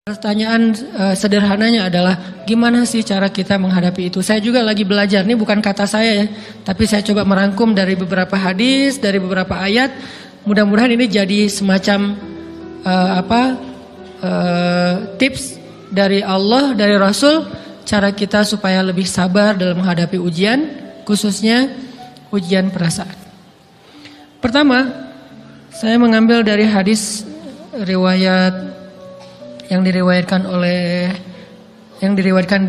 Pertanyaan sederhananya adalah gimana sih cara kita menghadapi itu? Saya juga lagi belajar, ini bukan kata saya ya, tapi saya coba merangkum dari beberapa hadis, dari beberapa ayat. Mudah-mudahan ini jadi semacam tips dari Allah, dari Rasul, cara kita supaya lebih sabar dalam menghadapi ujian, khususnya ujian perasaan. Pertama, saya mengambil dari hadis riwayat yang diriwayatkan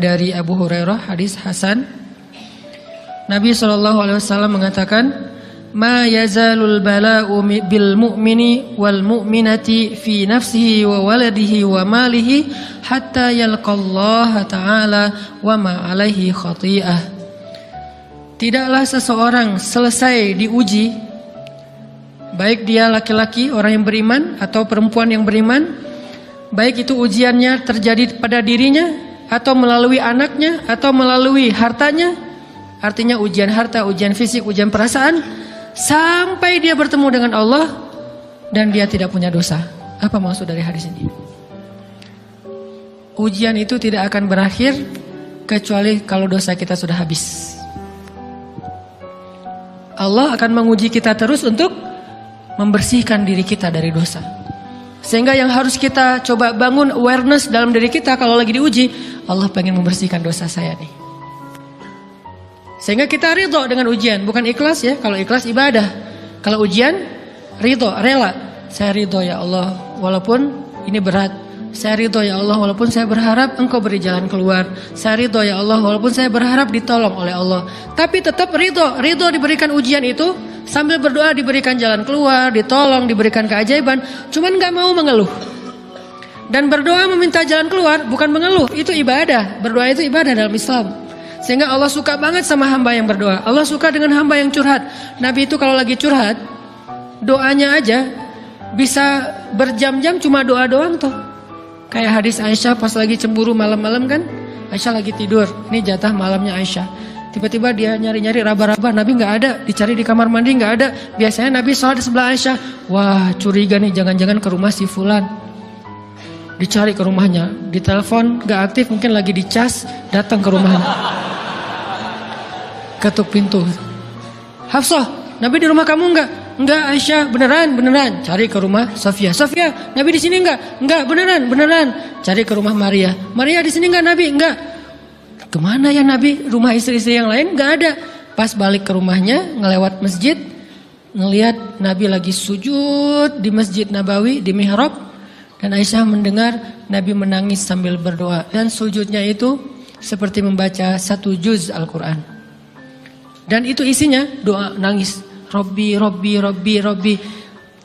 dari Abu Hurairah, hadis Hasan. Nabi SAW mengatakan, "Ma yazalul bala'u bil mu'mini wal mu'minati fi nafsihi wa waladihi wa malihi hatta yalqallaha ta'ala wa ma 'alaihi khati'ah." Tidaklah seseorang selesai diuji, baik dia laki-laki, orang yang beriman, atau perempuan yang beriman, baik itu ujiannya terjadi pada dirinya, atau melalui anaknya, atau melalui hartanya. Artinya ujian harta, ujian fisik, ujian perasaan, sampai dia bertemu dengan Allah dan dia tidak punya dosa. Apa maksud dari hadis ini? Ujian itu tidak akan berakhir kecuali kalau dosa kita sudah habis. Allah akan menguji kita terus untuk membersihkan diri kita dari dosa. Sehingga yang harus kita coba bangun awareness dalam diri kita kalau lagi diuji, Allah pengen membersihkan dosa saya nih. Sehingga kita ridho dengan ujian, bukan ikhlas ya. Kalau ikhlas ibadah, kalau ujian ridho, rela. Saya ridho ya Allah, walaupun ini berat. Saya ridho ya Allah, walaupun saya berharap Engkau beri jalan keluar. Saya ridho ya Allah, walaupun saya berharap ditolong oleh Allah. Tapi tetap ridho diberikan ujian itu. Sambil berdoa diberikan jalan keluar, ditolong, diberikan keajaiban. Cuman gak mau mengeluh. Dan berdoa meminta jalan keluar bukan mengeluh, itu ibadah. Berdoa itu ibadah dalam Islam. Sehingga Allah suka banget sama hamba yang berdoa. Allah suka dengan hamba yang curhat. Nabi itu kalau lagi curhat, doanya aja bisa berjam-jam cuma doa doang tuh. Kayak hadis Aisyah pas lagi cemburu malam-malam kan. Aisyah lagi tidur, ini jatah malamnya Aisyah. Tiba-tiba dia nyari-nyari raba-raba, Nabi nggak ada, dicari di kamar mandi nggak ada. Biasanya Nabi sholat di sebelah Aisyah. Wah, curiga nih, jangan-jangan ke rumah si Fulan. Dicari ke rumahnya, ditelepon nggak aktif, mungkin lagi dicas, datang ke rumahnya. Ketuk pintu. Hafsah, Nabi di rumah kamu nggak? Enggak Aisyah, beneran. Cari ke rumah Sofia. Sofia, Nabi di sini nggak? Enggak, beneran. Cari ke rumah Maria. Maria di sini nggak Nabi? Enggak. Kemana ya Nabi? Rumah istri-istri yang lain gak ada. Pas balik ke rumahnya, ngelewat masjid, ngelihat Nabi lagi sujud di Masjid Nabawi, di mihrab. Dan Aisyah mendengar Nabi menangis sambil berdoa. Dan sujudnya itu seperti membaca 1 juz Al-Quran. Dan itu isinya doa nangis. Robbi.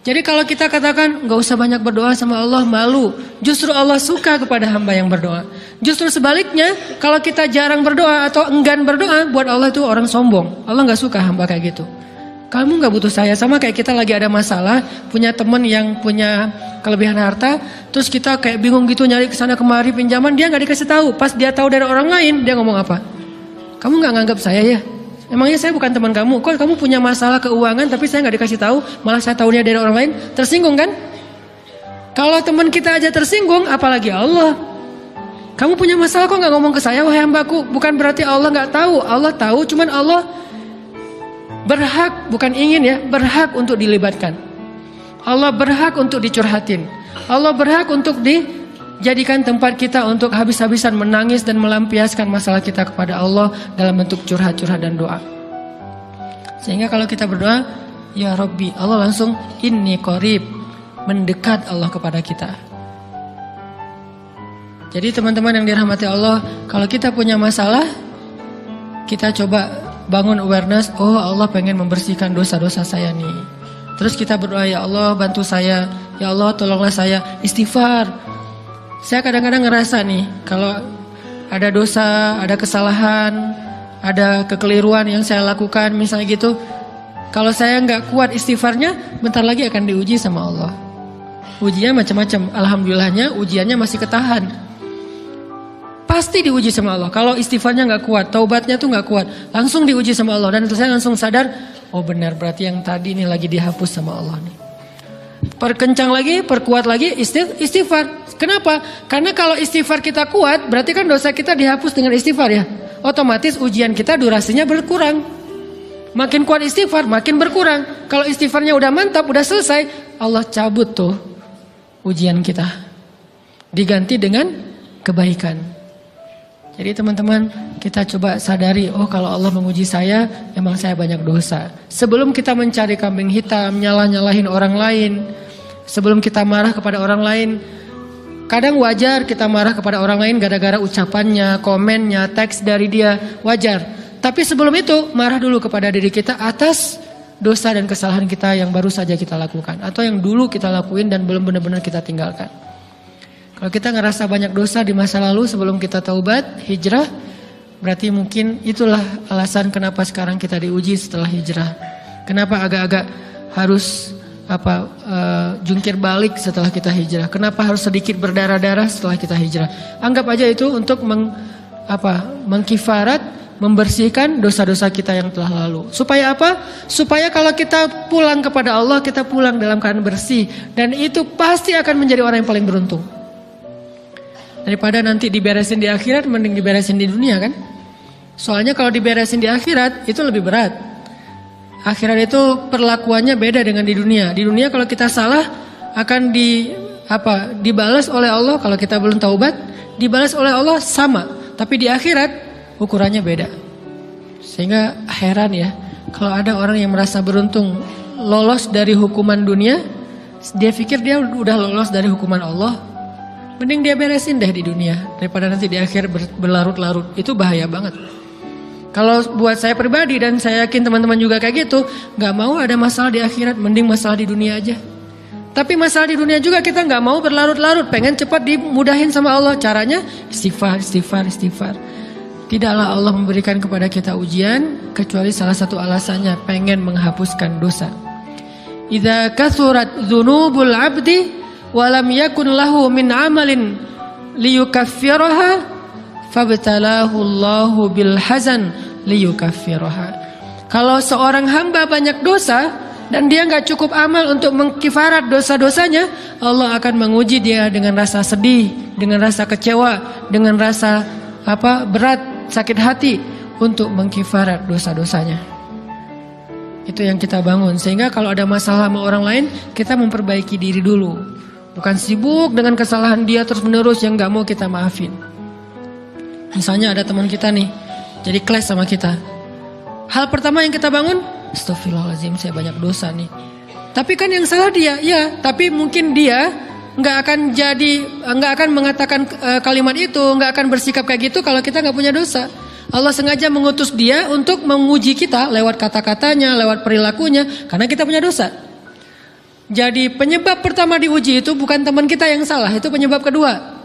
Jadi kalau kita katakan gak usah banyak berdoa sama Allah, malu. Justru Allah suka kepada hamba yang berdoa. Justru sebaliknya, kalau kita jarang berdoa atau enggan berdoa, buat Allah itu orang sombong. Allah gak suka hamba kayak gitu. Kamu gak butuh saya, sama kayak kita lagi ada masalah, punya teman yang punya kelebihan harta, terus kita kayak bingung gitu nyari kesana kemari pinjaman, dia gak dikasih tahu. Pas dia tahu dari orang lain, dia ngomong apa? Kamu gak nganggap saya ya? Emangnya saya bukan teman kamu? Kok kamu punya masalah keuangan tapi saya gak dikasih tahu, malah saya tahunya dari orang lain? Tersinggung kan? Kalau teman kita aja tersinggung, apalagi Allah. Kamu punya masalah kok gak ngomong ke saya, wahai hambaku? Bukan berarti Allah gak tahu. Allah tahu, cuman Allah berhak, bukan ingin ya, berhak untuk dilibatkan. Allah berhak untuk dicurhatin. Allah berhak untuk dijadikan tempat kita untuk habis-habisan menangis dan melampiaskan masalah kita kepada Allah dalam bentuk curhat-curhat dan doa. Sehingga kalau kita berdoa, ya Rabbi, Allah langsung inni qarib, mendekat Allah kepada kita. Jadi teman-teman yang dirahmati Allah, kalau kita punya masalah, kita coba bangun awareness, oh Allah pengen membersihkan dosa-dosa saya nih. Terus kita berdoa, ya Allah bantu saya, ya Allah tolonglah saya, istighfar. Saya kadang-kadang ngerasa nih, kalau ada dosa, ada kesalahan, ada kekeliruan yang saya lakukan, misalnya gitu, kalau saya nggak kuat istighfarnya, bentar lagi akan diuji sama Allah. Ujiannya macam-macam, alhamdulillahnya ujiannya masih ketahan. Pasti diuji sama Allah. Kalau istighfarnya nggak kuat, taubatnya tuh nggak kuat, langsung diuji sama Allah. Dan itu saya langsung sadar, oh benar berarti yang tadi ini lagi dihapus sama Allah nih. perkencang lagi, perkuat lagi istighfar. Kenapa? Karena kalau istighfar kita kuat, berarti kan dosa kita dihapus dengan istighfar ya. Otomatis ujian kita durasinya berkurang. Makin kuat istighfar, makin berkurang. Kalau istighfarnya udah mantap, udah selesai, Allah cabut tuh ujian kita. Diganti dengan kebaikan. Jadi teman-teman, kita coba sadari, oh kalau Allah menguji saya, emang saya banyak dosa. Sebelum kita mencari kambing hitam, nyalahin orang lain, sebelum kita marah kepada orang lain, kadang wajar kita marah kepada orang lain gara-gara ucapannya, komennya, teks dari dia, wajar. Tapi sebelum itu, marah dulu kepada diri kita atas dosa dan kesalahan kita yang baru saja kita lakukan. Atau yang dulu kita lakuin dan belum benar-benar kita tinggalkan. Kalau kita ngerasa banyak dosa di masa lalu sebelum kita taubat, hijrah, berarti mungkin itulah alasan kenapa sekarang kita diuji setelah hijrah. Kenapa agak-agak harus jungkir balik setelah kita hijrah? Kenapa harus sedikit berdarah-darah setelah kita hijrah? Anggap aja itu untuk mengkifarat, membersihkan dosa-dosa kita yang telah lalu. Supaya apa? Supaya kalau kita pulang kepada Allah, kita pulang dalam keadaan bersih. Dan itu pasti akan menjadi orang yang paling beruntung. Daripada nanti diberesin di akhirat, mending diberesin di dunia kan? Soalnya kalau diberesin di akhirat, itu lebih berat. Akhirat itu perlakuannya beda dengan di dunia. Di dunia kalau kita salah, akan dibalas oleh Allah. Kalau kita belum taubat, dibalas oleh Allah sama. Tapi di akhirat, ukurannya beda. Sehingga heran ya, kalau ada orang yang merasa beruntung lolos dari hukuman dunia, dia pikir dia udah lolos dari hukuman Allah. Mending dia beresin deh di dunia daripada nanti di akhir berlarut-larut. Itu bahaya banget. Kalau buat saya pribadi dan saya yakin teman-teman juga kayak gitu, nggak mau ada masalah di akhirat, mending masalah di dunia aja. Tapi masalah di dunia juga kita nggak mau berlarut-larut, pengen cepat dimudahin sama Allah. Caranya istighfar. Tidaklah Allah memberikan kepada kita ujian kecuali salah satu alasannya pengen menghapuskan dosa. Idza kathurat dzunubul 'abdi walam yakun lahu min amalin liyukaffiraha fabtalahu Allahu bil hazan liyukaffiraha. Kalau seorang hamba banyak dosa dan dia nggak cukup amal untuk mengkifarat dosa-dosanya, Allah akan menguji dia dengan rasa sedih, dengan rasa kecewa, dengan rasa berat, sakit hati untuk mengkifarat dosa-dosanya. Itu yang kita bangun. Sehingga kalau ada masalah sama orang lain, kita memperbaiki diri dulu. Bukan sibuk dengan kesalahan dia terus-menerus yang gak mau kita maafin. Misalnya ada teman kita nih, jadi clash sama kita. Hal pertama yang kita bangun, astagfirullahaladzim, saya banyak dosa nih. Tapi kan yang salah dia, ya. Tapi mungkin dia gak akan mengatakan kalimat itu, gak akan bersikap kayak gitu kalau kita gak punya dosa. Allah sengaja mengutus dia untuk menguji kita lewat kata-katanya, lewat perilakunya, karena kita punya dosa. Jadi penyebab pertama diuji itu bukan teman kita yang salah, itu penyebab kedua.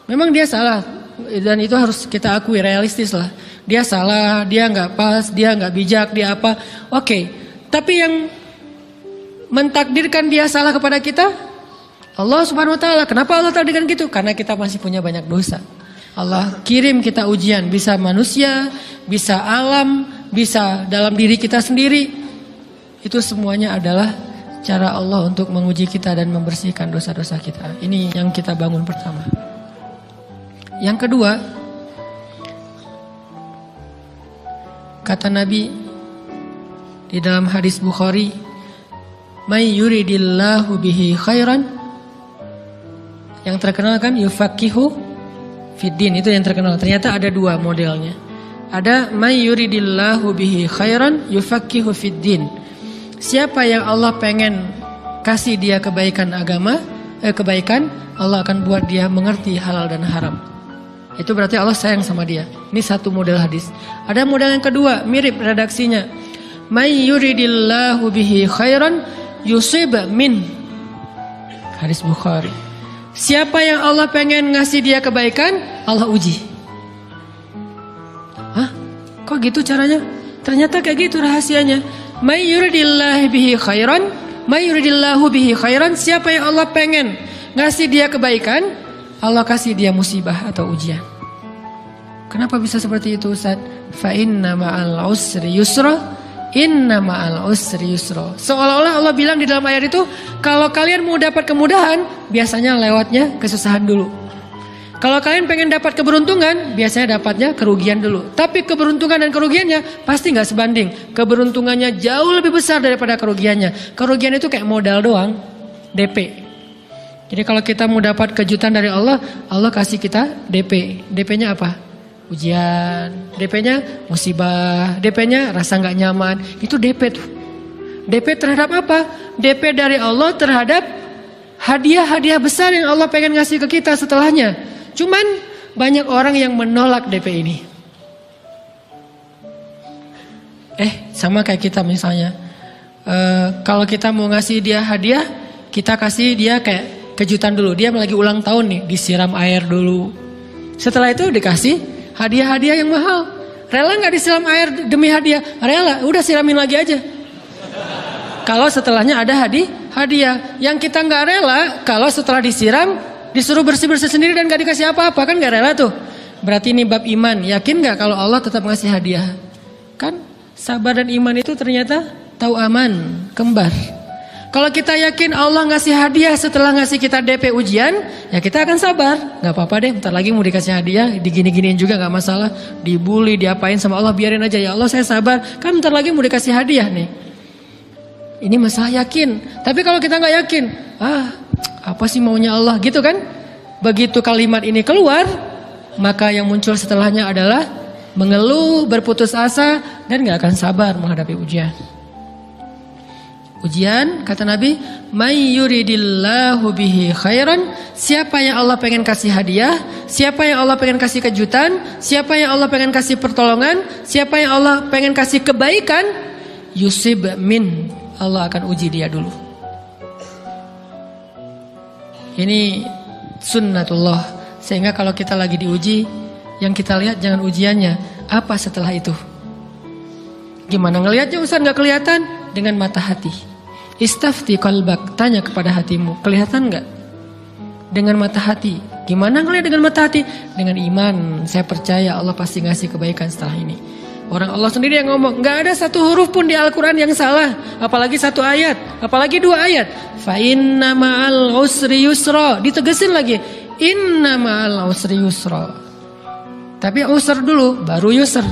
Memang dia salah dan itu harus kita akui, realistis lah. Dia salah, dia nggak pas, dia nggak bijak, dia apa? Oke. Tapi yang mentakdirkan dia salah kepada kita, Allah Subhanahu Wa Taala. Kenapa Allah takdirkan gitu? Karena kita masih punya banyak dosa. Allah kirim kita ujian, bisa manusia, bisa alam, bisa dalam diri kita sendiri. Itu semuanya adalah cara Allah untuk menguji kita dan membersihkan dosa-dosa kita. Ini yang kita bangun pertama. Yang kedua, kata Nabi di dalam hadis Bukhari, "May yuridillahu bihi khairan." Yang terkenal kan yufaqihu fiddin, itu yang terkenal. Ternyata ada dua modelnya. Ada may yuridillahu bihi khairan yufaqihu fiddin. Siapa yang Allah pengen kasih dia kebaikan kebaikan, Allah akan buat dia mengerti halal dan haram. Itu berarti Allah sayang sama dia. Ini satu model hadis. Ada model yang kedua, mirip redaksinya. May yuridillahu bihi khairan yusib min. Hadis Bukhari. Siapa yang Allah pengen ngasih dia kebaikan, Allah uji. Hah? Kok gitu caranya? Ternyata kayak gitu rahasianya. May yuridillahu bihi khairan, may yuridillahu bihi khairan. Siapa yang Allah pengen ngasih dia kebaikan, Allah kasih dia musibah atau ujian. Kenapa bisa seperti itu, Ustaz? Fa inna ma'al usri yusra, Inna ma'al usri yusra. Seolah-olah Allah bilang di dalam ayat itu, kalau kalian mau dapat kemudahan, biasanya lewatnya kesusahan dulu. Kalau kalian pengen dapat keberuntungan, biasanya dapatnya kerugian dulu. Tapi keberuntungan dan kerugiannya pasti nggak sebanding. Keberuntungannya jauh lebih besar daripada kerugiannya. Kerugian itu kayak modal doang, DP. Jadi kalau kita mau dapat kejutan dari Allah, Allah kasih kita DP. DP-nya apa? Ujian. DP-nya musibah. DP-nya rasa nggak nyaman. Itu DP tuh. DP terhadap apa? DP dari Allah terhadap hadiah-hadiah besar yang Allah pengen ngasih ke kita setelahnya. Cuman banyak orang yang menolak DP ini. Sama kayak kita misalnya. Kalau kita mau ngasih dia hadiah, kita kasih dia kayak kejutan dulu. Dia lagi ulang tahun nih, disiram air dulu. Setelah itu dikasih hadiah-hadiah yang mahal. Rela gak disiram air demi hadiah? Rela, udah siramin lagi aja. Kalau setelahnya ada hadiah. Yang kita gak rela, kalau setelah disiram disuruh bersih-bersih sendiri dan gak dikasih apa-apa, kan gak rela tuh. Berarti ini bab iman. Yakin gak kalau Allah tetap ngasih hadiah? Kan sabar dan iman itu ternyata tahu aman, kembar. Kalau kita yakin Allah ngasih hadiah setelah ngasih kita DP ujian, ya kita akan sabar. Gak apa-apa deh, bentar lagi mau dikasih hadiah, digini-giniin juga gak masalah. Dibully, diapain sama Allah, biarin aja. Ya Allah saya sabar, kan bentar lagi mau dikasih hadiah nih. Ini masalah yakin. Tapi kalau kita gak yakin, apa sih maunya Allah gitu kan? Begitu kalimat ini keluar, maka yang muncul setelahnya adalah mengeluh, berputus asa, dan gak akan sabar menghadapi ujian. Ujian, kata Nabi, may yuridillahu bihi khairan, siapa yang Allah pengen kasih hadiah, siapa yang Allah pengen kasih kejutan, siapa yang Allah pengen kasih pertolongan, siapa yang Allah pengen kasih kebaikan, yusib min, Allah akan uji dia dulu. Ini sunnatullah. Sehingga kalau kita lagi diuji, yang kita lihat jangan ujiannya, apa setelah itu. Gimana ngelihatnya Ustaz gak kelihatan? Dengan mata hati. Istafti qalbak, tanya kepada hatimu, kelihatan gak? Dengan mata hati. Gimana ngelihat dengan mata hati? Dengan iman, saya percaya Allah pasti ngasih kebaikan setelah ini. Orang Allah sendiri yang ngomong, gak ada satu huruf pun di Al-Quran yang salah. Apalagi satu ayat, apalagi dua ayat. Fa inna ma'al usri yusra. Ditegesin lagi, inna ma'al usri yusra. Tapi usr dulu, baru yusr.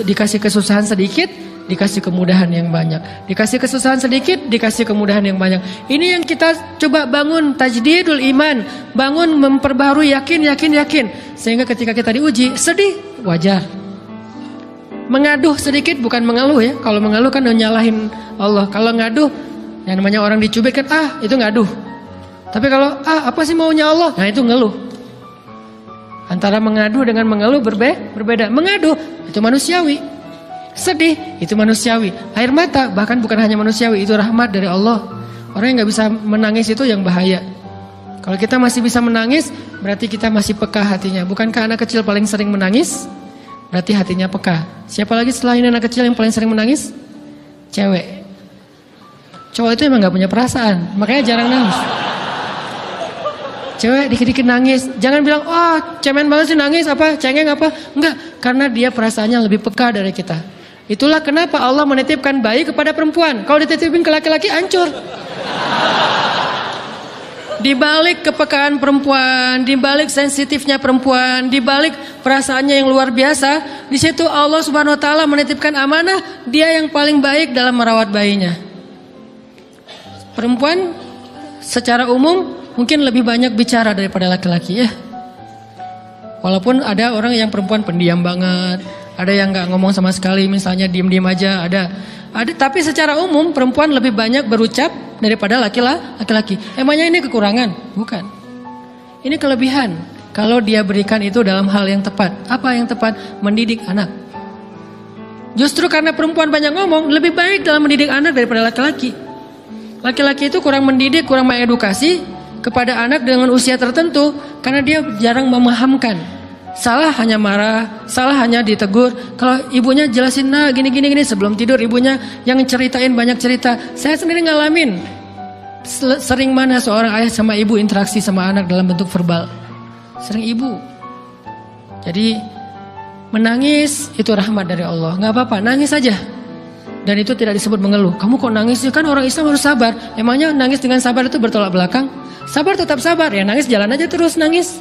Dikasih kesusahan sedikit, dikasih kemudahan yang banyak. Dikasih kesusahan sedikit, dikasih kemudahan yang banyak. Ini yang kita coba bangun, tajdidul iman. Bangun memperbaharui yakin. Sehingga ketika kita diuji, sedih, wajar. Mengaduh sedikit, bukan mengeluh ya. Kalau mengeluh kan nyalahin Allah. Kalau ngaduh, yang namanya orang dicubit kan, itu ngaduh. Tapi kalau, apa sih maunya Allah? Nah itu ngeluh. Antara mengadu dengan mengeluh berbeda. Mengaduh, itu manusiawi. Sedih, itu manusiawi. Air mata, bahkan bukan hanya manusiawi, itu rahmat dari Allah. Orang yang gak bisa menangis itu yang bahaya. Kalau kita masih bisa menangis, berarti kita masih peka hatinya. Bukankah anak kecil paling sering menangis? Berarti hatinya peka. Siapa lagi setelah ini anak kecil yang paling sering menangis? Cewek. Cowok itu emang gak punya perasaan, makanya jarang nangis. Cewek dikit-dikit nangis, jangan bilang, cemen banget sih nangis, cengeng apa? Enggak, karena dia perasaannya lebih peka dari kita. Itulah kenapa Allah menitipkan bayi kepada perempuan. Kalau dititipin ke laki-laki, hancur. Di balik kepekaan perempuan, di balik sensitifnya perempuan, di balik perasaannya yang luar biasa, di situ Allah Subhanahu wa taala menitipkan amanah, dia yang paling baik dalam merawat bayinya. Perempuan secara umum mungkin lebih banyak bicara daripada laki-laki ya. Walaupun ada orang yang perempuan pendiam banget, ada yang nggak ngomong sama sekali, misalnya diem-diem aja, ada. Tapi secara umum perempuan lebih banyak berucap daripada laki-laki. Emangnya ini kekurangan? Bukan. Ini kelebihan. Kalau dia berikan itu dalam hal yang tepat. Apa yang tepat? Mendidik anak. Justru karena perempuan banyak ngomong, lebih baik dalam mendidik anak daripada laki-laki. Laki-laki itu kurang mendidik, kurang mengedukasi kepada anak dengan usia tertentu karena dia jarang memahamkan. Salah hanya marah, salah hanya ditegur. Kalau ibunya jelasin, gini sebelum tidur ibunya yang ceritain banyak cerita. Saya sendiri ngalamin. Sering mana seorang ayah sama ibu interaksi sama anak dalam bentuk verbal. Sering ibu. Jadi menangis itu rahmat dari Allah. Gak apa-apa, nangis aja. dan itu tidak disebut mengeluh. Kamu kok nangis sih? Kan orang Islam harus sabar. Emangnya nangis dengan sabar itu bertolak belakang? Sabar tetap sabar, ya nangis jalan aja terus nangis.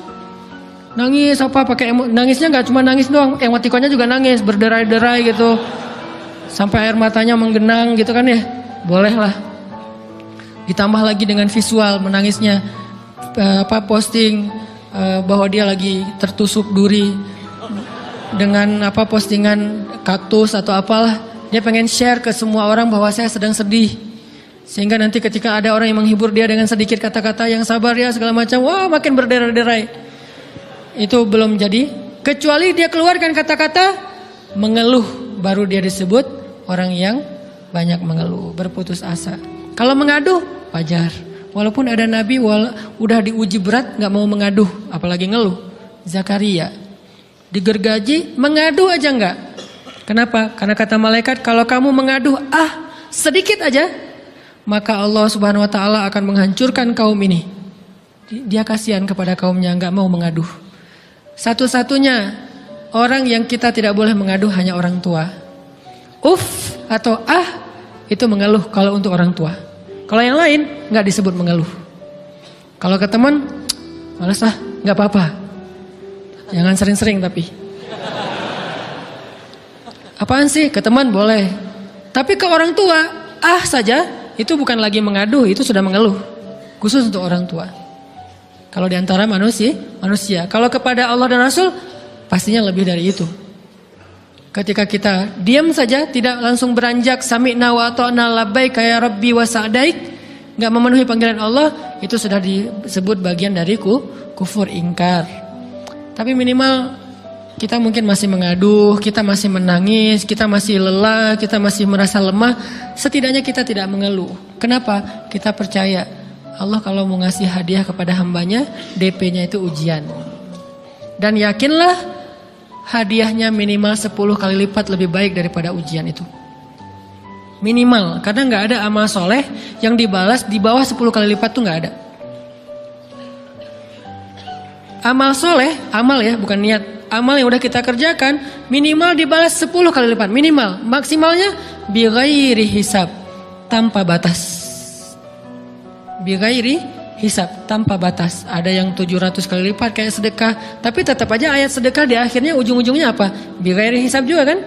Nangis apa pakai nangisnya nggak cuma nangis doang, emotikonnya juga nangis, berderai-derai gitu. Sampai air matanya menggenang gitu kan ya. Boleh lah. Ditambah lagi dengan visual menangisnya, posting bahwa dia lagi tertusuk duri dengan postingan kaktus atau apalah. Dia pengen share ke semua orang bahwa saya sedang sedih. Sehingga nanti ketika ada orang yang menghibur dia dengan sedikit kata-kata yang sabar ya segala macam, wah makin berderai-derai. Itu belum jadi. Kecuali dia keluarkan kata-kata mengeluh, baru dia disebut orang yang banyak mengeluh, berputus asa. Kalau mengaduh, wajar. Walaupun ada nabi udah diuji berat gak mau mengaduh, apalagi ngeluh. Zakaria digergaji, mengadu aja enggak. Kenapa? Karena kata malaikat, kalau kamu mengadu sedikit aja, maka Allah Subhanahu wa taala akan menghancurkan kaum ini. Dia kasihan kepada kaumnya, enggak mau mengaduh. Satu-satunya orang yang kita tidak boleh mengadu hanya orang tua. Atau itu mengeluh kalau untuk orang tua. Kalau yang lain enggak disebut mengeluh. Kalau ke teman, malas enggak apa-apa. Jangan sering-sering tapi. Apaan sih? Ke teman boleh. Tapi ke orang tua, saja, itu bukan lagi mengadu, itu sudah mengeluh. Khusus untuk orang tua. Kalau di antara manusia. Kalau kepada Allah dan Rasul, pastinya lebih dari itu. Ketika kita diam saja, tidak langsung beranjak sami'na wa ata'na labbaika ya rabbi wa sa'daik, enggak memenuhi panggilan Allah, itu sudah disebut bagian dari kufur ingkar. Tapi minimal kita mungkin masih mengaduh, kita masih menangis, kita masih lelah, kita masih merasa lemah. Setidaknya kita tidak mengeluh. Kenapa? Kita percaya Allah kalau mau ngasih hadiah kepada hambanya, DP-nya itu ujian. Dan yakinlah hadiahnya minimal 10 kali lipat lebih baik daripada ujian itu. Minimal, karena gak ada amal soleh yang dibalas di bawah 10 kali lipat tuh gak ada. Amal soleh, amal ya bukan niat. Amal yang udah kita kerjakan minimal dibalas 10 kali lipat. Minimal, maksimalnya bighairi hisab, tanpa batas. Bighairi hisab, tanpa batas. Ada yang 700 kali lipat kayak sedekah. Tapi tetap aja ayat sedekah di akhirnya ujung-ujungnya apa? Bighairi hisab juga kan?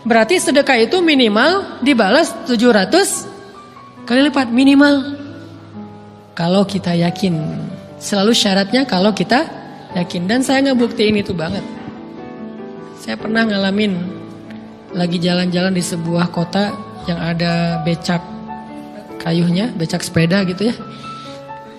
Berarti sedekah itu minimal dibalas 700 kali lipat. Minimal. Kalau kita yakin. Selalu syaratnya kalau kita yakin. Dan saya ngebuktiin itu banget. Saya pernah ngalamin lagi jalan-jalan di sebuah kota yang ada becak kayuhnya, becak sepeda gitu ya.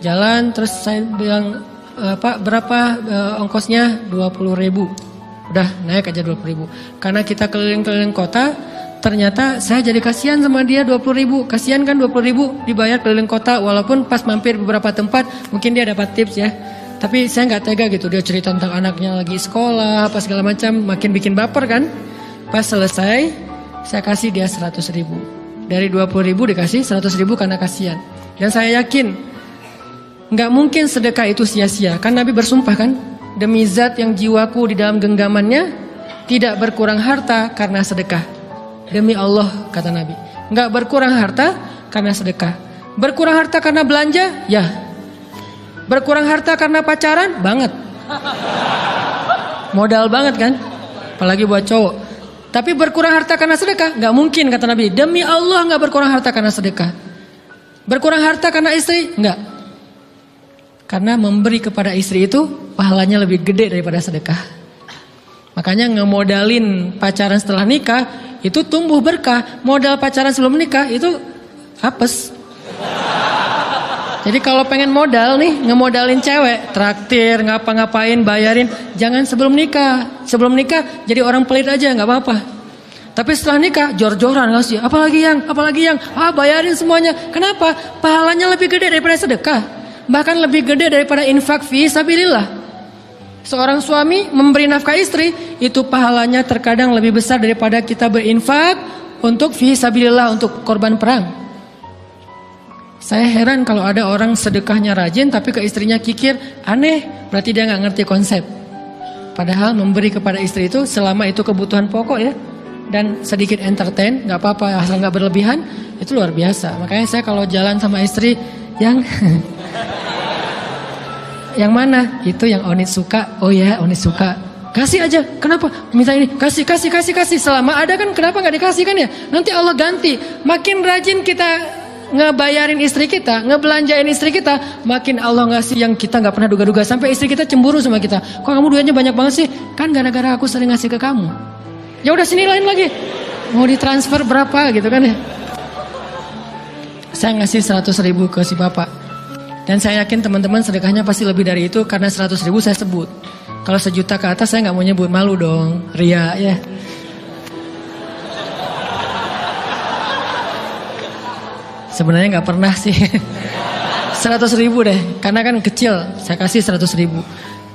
Jalan terus saya bilang, Pak berapa ongkosnya? 20.000. Udah naik aja 20.000. Karena kita keliling-keliling kota, ternyata saya jadi kasihan sama dia 20.000. Kasihan kan 20.000 dibayar keliling kota, walaupun pas mampir beberapa tempat mungkin dia dapat tips ya. Tapi saya nggak tega gitu, dia cerita tentang anaknya lagi sekolah, apa segala macam, makin bikin baper kan. Pas selesai, saya kasih dia 100.000. Dari 20.000 dikasih 100.000 karena kasihan. Dan saya yakin, nggak mungkin sedekah itu sia-sia. Kan Nabi bersumpah kan, demi zat yang jiwaku di dalam genggamannya, tidak berkurang harta karena sedekah. Demi Allah, kata Nabi, nggak berkurang harta karena sedekah. Berkurang harta karena belanja, ya. Berkurang harta karena pacaran? Banget. Modal banget kan? Apalagi buat cowok. Tapi berkurang harta karena sedekah? Gak mungkin kata Nabi. Demi Allah gak berkurang harta karena sedekah. Berkurang harta karena istri? Enggak. Karena memberi kepada istri itu pahalanya lebih gede daripada sedekah. Makanya ngemodalin pacaran setelah nikah itu tumbuh berkah. Modal pacaran sebelum nikah itu hapes. Jadi kalau pengen modal nih, ngemodalin cewek, traktir, ngapa-ngapain, bayarin, jangan sebelum nikah. Sebelum nikah jadi orang pelit aja, nggak apa-apa. Tapi setelah nikah, jor-joran ngasih, apalagi yang, bayarin semuanya. Kenapa? Pahalanya lebih gede daripada sedekah. Bahkan lebih gede daripada infak fi sabilillah. Seorang suami memberi nafkah istri, itu pahalanya terkadang lebih besar daripada kita berinfak untuk fi sabilillah, untuk korban perang. Saya heran kalau ada orang sedekahnya rajin tapi ke istrinya kikir, aneh, berarti dia nggak ngerti konsep. Padahal memberi kepada istri itu selama itu kebutuhan pokok ya, dan sedikit entertain, nggak apa-apa asal nggak berlebihan, itu luar biasa. Makanya saya kalau jalan sama istri yang yang mana? Itu yang Onit suka. Oh ya, Onit suka. Kasih aja. Kenapa? Minta ini. Kasih. Selama ada kan kenapa nggak dikasih kan ya? Nanti Allah ganti. Makin rajin kita ngebayarin istri kita, ngebelanjain istri kita, makin Allah ngasih yang kita nggak pernah duga-duga. Sampai istri kita cemburu sama kita. Kok kamu duitnya banyak banget sih? Kan gara-gara aku sering ngasih ke kamu. Ya udah sini lain lagi. Mau ditransfer berapa gitu kan ya? Saya ngasih 100.000 ke si bapak. Dan saya yakin teman-teman sedekahnya pasti lebih dari itu karena 100.000 saya sebut. Kalau 1 juta ke atas saya nggak mau nyebut, malu dong, ria ya. Sebenarnya nggak pernah sih. 100.000 deh, karena kan kecil. Saya kasih 100.000.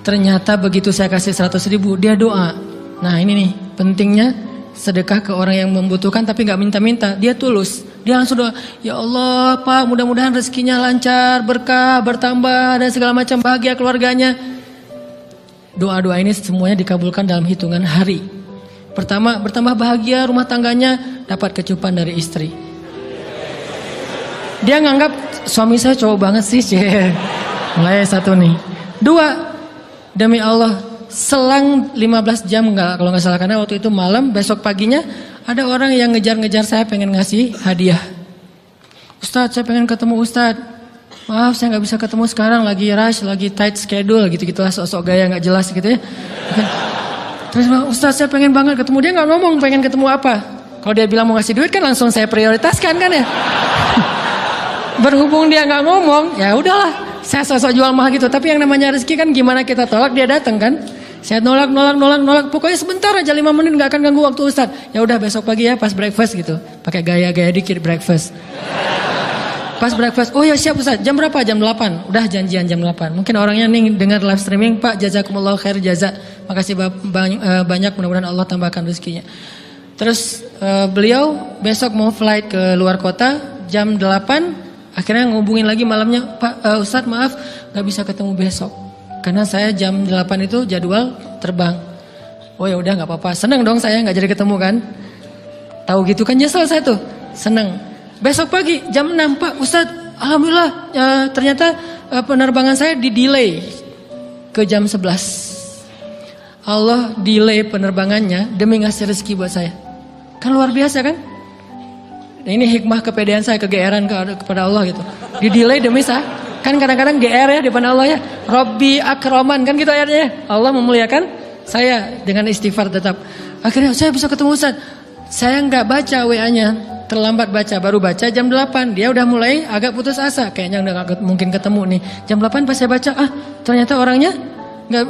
Ternyata begitu saya kasih 100.000 dia doa. Nah ini nih pentingnya sedekah ke orang yang membutuhkan tapi nggak minta-minta, dia tulus. Dia langsung doa, ya Allah Pak mudah-mudahan rezekinya lancar, berkah, bertambah dan segala macam, bahagia keluarganya. Doa-doa ini semuanya dikabulkan dalam hitungan hari. Pertama, bertambah bahagia rumah tangganya, dapat kecupan dari istri. Dia nganggap suami saya cowok banget sih. Mulai 1 nih. 2, demi Allah selang 15 jam kalau nggak salah, karena waktu itu malam, besok paginya ada orang yang ngejar-ngejar saya pengen ngasih hadiah. Ustadz saya pengen ketemu Ustadz. Maaf saya nggak bisa ketemu sekarang, lagi rush, lagi tight schedule gitu-gitulah, sok-sok gaya nggak jelas gitu ya. Terus Ustadz saya pengen banget ketemu, dia nggak ngomong pengen ketemu apa. Kalau dia bilang mau ngasih duit kan langsung saya prioritaskan kan ya. Berhubung dia nggak ngomong, ya udahlah, saya sok-sok jual mahal gitu. Tapi yang namanya rezeki kan gimana kita tolak dia datang kan. Saya nolak. Pokoknya sebentar aja 5 menit nggak akan ganggu waktu Ustadz. Ya udah besok pagi ya pas breakfast gitu. Pakai gaya-gaya dikit breakfast. Pas breakfast, oh ya siap Ustadz. Jam berapa? Jam 8. Udah janjian jam 8. Mungkin orangnya nih dengar live streaming, Pak jazakumullah khair jaza. Makasih banyak, mudah-mudahan Allah tambahkan rezekinya. Terus beliau besok mau flight ke luar kota jam 8. Akhirnya ngubungin lagi malamnya, Pak Ustadz maaf nggak bisa ketemu besok. Karena saya jam 8 itu jadwal terbang. Oh ya udah nggak apa-apa. Seneng dong saya nggak jadi ketemu kan. Tahu gitu kan nyesel saya tuh. Seneng. Besok pagi jam 6 Pak Ustadz. Alhamdulillah ternyata penerbangan saya di delay ke jam 11. Allah delay penerbangannya demi ngasih rezeki buat saya. Kan luar biasa kan. Nah, ini hikmah kepedean saya, kegeeran kepada Allah gitu. Di delay demi saya. Kan kadang-kadang GR ya di depan Allah ya. Robbi akroman kan gitu ayatnya. Allah memuliakan saya dengan istighfar tetap. Akhirnya saya bisa ketemu Ustaz. Saya nggak baca WA-nya, terlambat baca, baru baca jam 8. Dia udah mulai agak putus asa, kayaknya udah gak mungkin ketemu nih. Jam 8 pas saya baca, ternyata orangnya nggak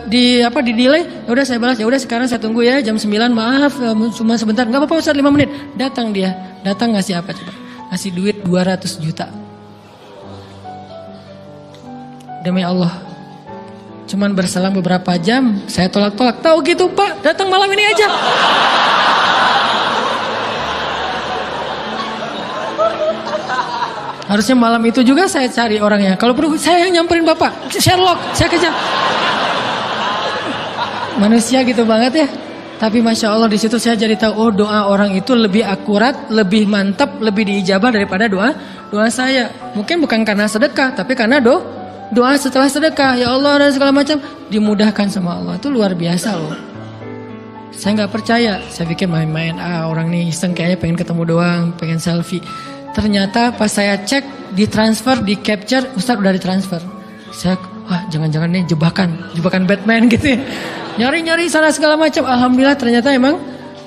di delay. Ya udah saya balas, ya udah sekarang saya tunggu ya jam 9. Maaf cuma sebentar. Nggak apa-apa Ustaz 5 menit. Datang dia. Datang ngasih apa coba? Ngasih duit 200 juta. Demi Allah, cuman berselang beberapa jam saya tolak-tolak. Tahu gitu Pak, datang malam ini aja. Harusnya malam itu juga saya cari orangnya. Kalau perlu saya yang nyamperin Bapak, Sherlock, saya kejar. Manusia gitu banget ya. Tapi Masya Allah di situ saya jadi tahu, oh doa orang itu lebih akurat, lebih mantap, lebih diijabah daripada doa saya. Mungkin bukan karena sedekah, tapi karena doa setelah sedekah, ya Allah dan segala macam dimudahkan sama Allah. Itu luar biasa loh. Saya nggak percaya, saya pikir main-main. Orang nih iseng kayaknya pengen ketemu doang, pengen selfie. Ternyata pas saya cek, ditransfer, di capture, Ustadz udah ditransfer. Saya, jangan-jangan nih jebakan Batman gitu ya. Nyari-nyari sana segala macam. Alhamdulillah ternyata emang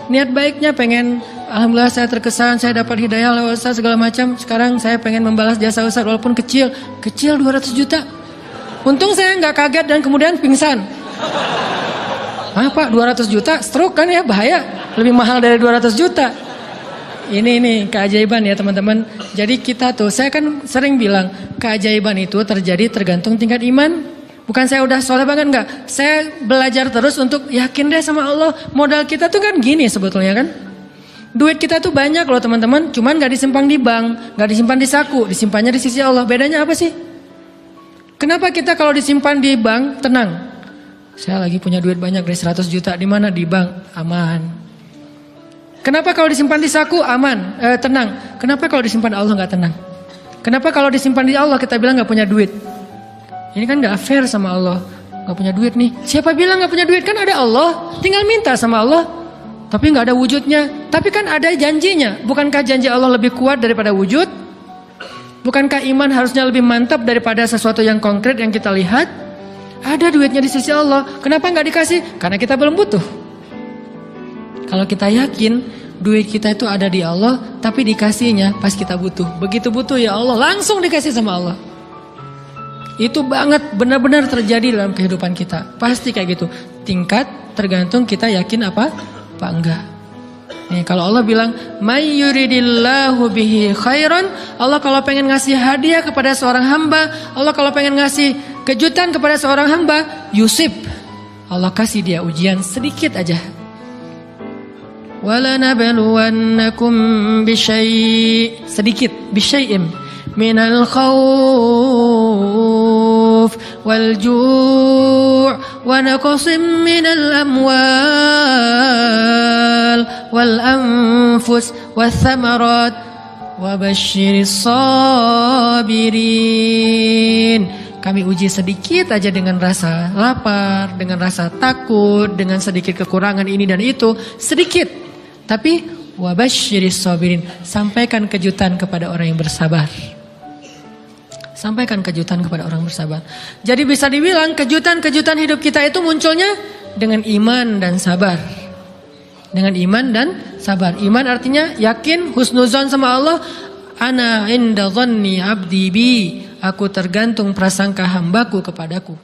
niat baiknya pengen. Alhamdulillah saya terkesan, saya dapat hidayah lewat Ustaz segala macam. Sekarang saya pengen membalas jasa Ustaz walaupun kecil 200 juta. Untung saya nggak kaget dan kemudian pingsan. Pak 200 juta stroke kan ya, bahaya. Lebih mahal dari 200 juta. Ini keajaiban ya teman-teman. Jadi kita tuh, saya kan sering bilang keajaiban itu terjadi tergantung tingkat iman. Bukan saya udah soleh banget enggak. Saya belajar terus untuk yakin deh sama Allah. Modal kita tuh kan gini sebetulnya kan. Duit kita tuh banyak loh teman-teman, cuman gak disimpan di bank, gak disimpan di saku, disimpannya di sisi Allah. Bedanya apa sih? Kenapa kita kalau disimpan di bank tenang? Saya lagi punya duit banyak dari 100 juta, di mana? Di bank, aman. Kenapa kalau disimpan di saku aman, tenang? Kenapa kalau disimpan di Allah nggak tenang? Kenapa kalau disimpan di Allah kita bilang nggak punya duit? Ini kan nggak fair sama Allah. Nggak punya duit nih. Siapa bilang nggak punya duit? Kan ada Allah. Tinggal minta sama Allah. Tapi nggak ada wujudnya. Tapi kan ada janjinya. Bukankah janji Allah lebih kuat daripada wujud? Bukankah iman harusnya lebih mantap daripada sesuatu yang konkret yang kita lihat? Ada duitnya di sisi Allah. Kenapa nggak dikasih? Karena kita belum butuh. Kalau kita yakin duit kita itu ada di Allah, tapi dikasihnya pas kita butuh. Begitu butuh ya Allah, langsung dikasih sama Allah. Itu banget benar-benar terjadi dalam kehidupan kita. Pasti kayak gitu. Tingkat tergantung kita yakin apa enggak. Nih, kalau Allah bilang may yuridillahu bihi khairan, Allah kalau pengen ngasih hadiah kepada seorang hamba, Allah kalau pengen ngasih kejutan kepada seorang hamba, yusib, Allah kasih dia ujian sedikit aja. Wala nabluwannakum bisyai', sedikit, bisyai'im minal khawf wal ju' wa naqsim minal amwal wal anfus wath thamarat wa basyiris sabirin. Kami uji sedikit aja dengan rasa lapar, dengan rasa takut, dengan sedikit kekurangan ini dan itu, sedikit. Tapi wa basyiris sabirin, sampaikan kejutan kepada orang yang bersabar. Sampaikan kejutan kepada orang bersabar. Jadi bisa dibilang kejutan-kejutan hidup kita itu munculnya dengan iman dan sabar. Dengan iman dan sabar. Iman artinya yakin, husnuzon sama Allah. Ana inda dhanni abdi bi. Aku tergantung prasangka hambaku kepadaku.